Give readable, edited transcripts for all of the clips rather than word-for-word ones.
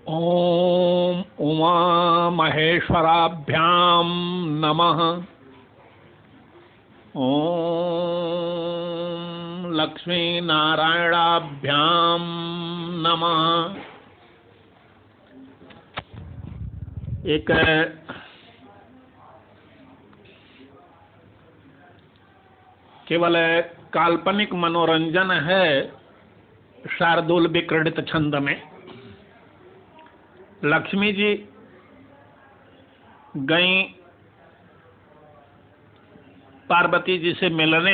ओम उमा महेश्वराभ्याम नमः। ओम लक्ष्मी नारायणाभ्याम नमः। एक केवल काल्पनिक मनोरंजन है शार्दूल विक्रीडित छंद में। लक्ष्मी जी गई पार्वती जी से मिलने,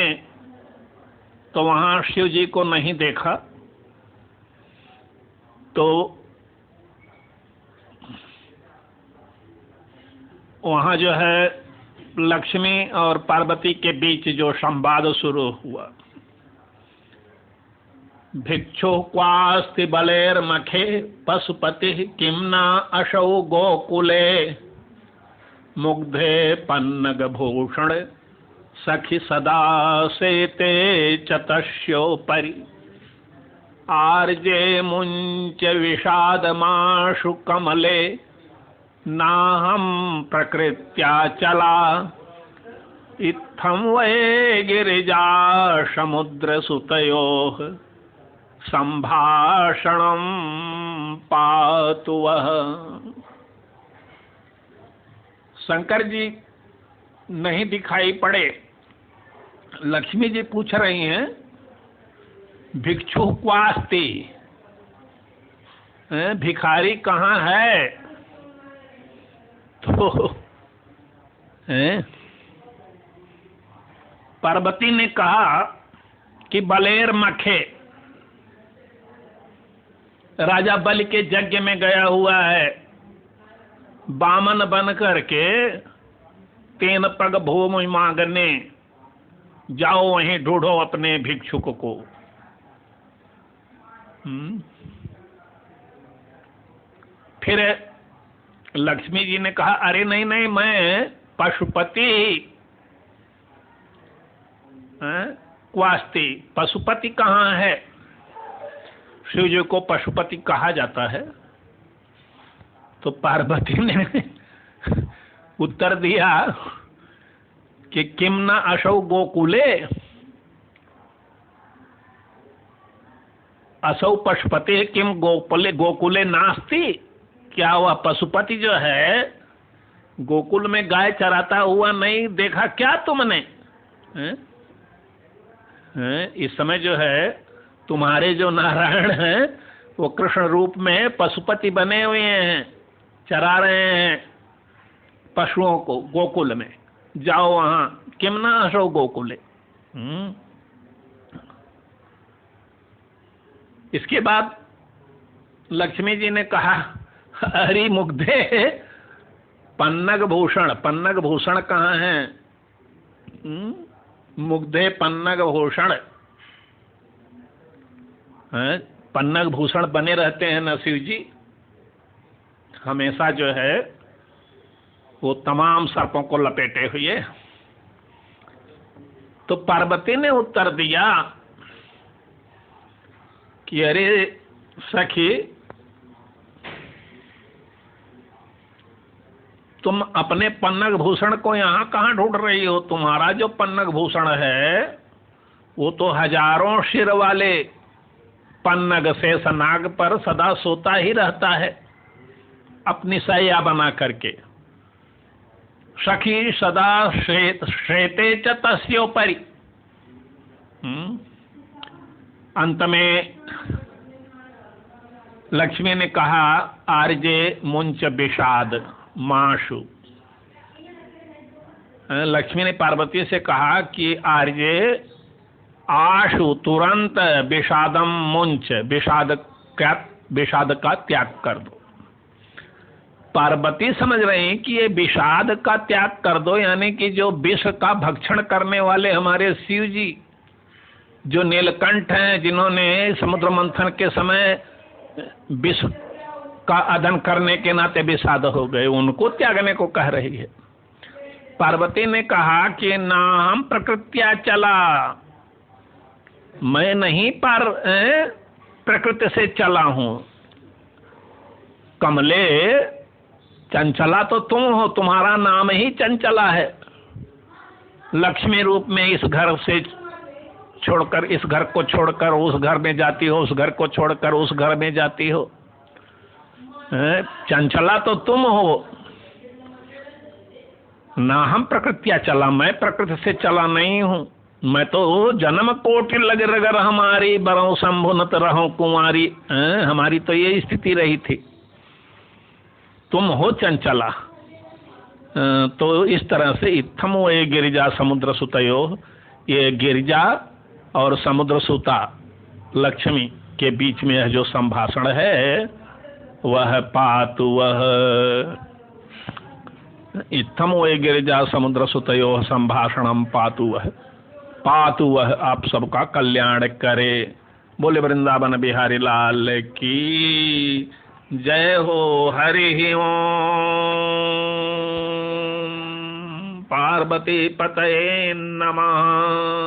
तो वहां शिव जी को नहीं देखा, तो वहां जो है लक्ष्मी और पार्वती के बीच जो संवाद शुरू हुआ। भिक्षु क्वास्ति बलेर्मखे पशुपति किम न असौ गोकुले मुग्धे पन्नग भूषण सखी सदा सेते चतस्योपरि आर्जे मुंच विषादमाशु कमले नाहं प्रकृत्या चला इत्थं वै गिरिजा समुद्र सुतयोः संभाषणं पातु वः। शंकर जी नहीं दिखाई पड़े। लक्ष्मी जी पूछ रही हैं भिक्षु क्वास्ति, भिखारी कहाँ है? तो पार्वती ने कहा कि बलेर मखे, राजा बलि के यज्ञ में गया हुआ है, बामन बन करके 3 पग भूमि मांगने। जाओ वहीं ढूंढो अपने भिक्षुक को। फिर लक्ष्मी जी ने कहा अरे नहीं नहीं, मैं पशुपति क्वास्ति। पशुपति कहाँ है? शिव जी को पशुपति कहा जाता है। तो पार्वती ने उत्तर दिया कि किम न असौ गोकुले, असौ पशुपति किम गोकुले नास्ति। क्या हुआ? पशुपति जो है गोकुल में गाय चराता हुआ नहीं देखा क्या तुमने? इस समय जो है तुम्हारे जो नारायण हैं वो कृष्ण रूप में पशुपति बने हुए हैं, चरा रहे हैं पशुओं को गोकुल में। जाओ वहां, किम ना असो गोकुले। इसके बाद लक्ष्मी जी ने कहा हरि मुग्धे पन्नग भूषण। पन्नग भूषण कहाँ है? मुग्धे पन्नग भूषण। पन्नग भूषण बने रहते हैं न शिव जी, हमेशा जो है वो तमाम सर्पों को लपेटे हुए। तो पार्वती ने उत्तर दिया कि अरे सखी, तुम अपने पन्नग भूषण को यहाँ कहाँ ढूंढ रही हो? तुम्हारा जो पन्नग भूषण है वो तो हजारों सिर वाले पन्नग शेष नाग पर सदा सोता ही रहता है अपनी सैया बना करके। सखी सदा श्वेते च तस्योपरि। अंत में लक्ष्मी ने कहा आर्जे मुंच विषाद माशु। लक्ष्मी ने पार्वती से कहा कि आर्जे आशु, तुरंत विषादम मुंच, विषाद का त्याग कर दो। पार्वती समझ रही कि ये विषाद का त्याग कर दो, यानी कि जो विष का भक्षण करने वाले हमारे शिव जी जो नीलकंठ हैं, जिन्होंने समुद्र मंथन के समय विष का अदन करने के नाते विषाद हो गए, उनको त्यागने को कह रही है। पार्वती ने कहा कि ना हम प्रकृत्या चला, मैं नहीं प्रकृति से चला हूं। कमले चंचला तो तुम हो, तुम्हारा नाम ही चंचला है। लक्ष्मी रूप में इस घर से छोड़कर, इस घर को छोड़कर उस घर में जाती हो, उस घर को छोड़कर उस घर में जाती हो। चंचला तो तुम हो। ना हम प्रकृतिया चला, मैं प्रकृति से चला नहीं हूं। मैं तो जन्म कोटि लग रगर हमारी, बरौ शंभु नत रहो कुंवारी। हमारी तो ये स्थिति रही थी। तुम हो चंचला। तो इस तरह से इत्थम वे गिरिजा समुद्र सुतयो, ये गिरिजा और समुद्र सुता लक्ष्मी के बीच में यह जो संभाषण है वह पातु, वह इत्थम वे गिरिजा समुद्र सुतयो संभाषणम पातु वह आप सबका कल्याण करे। बोले वृंदावन बिहारी लाल की जय हो। हरि ओम। पार्वती पतये नमः।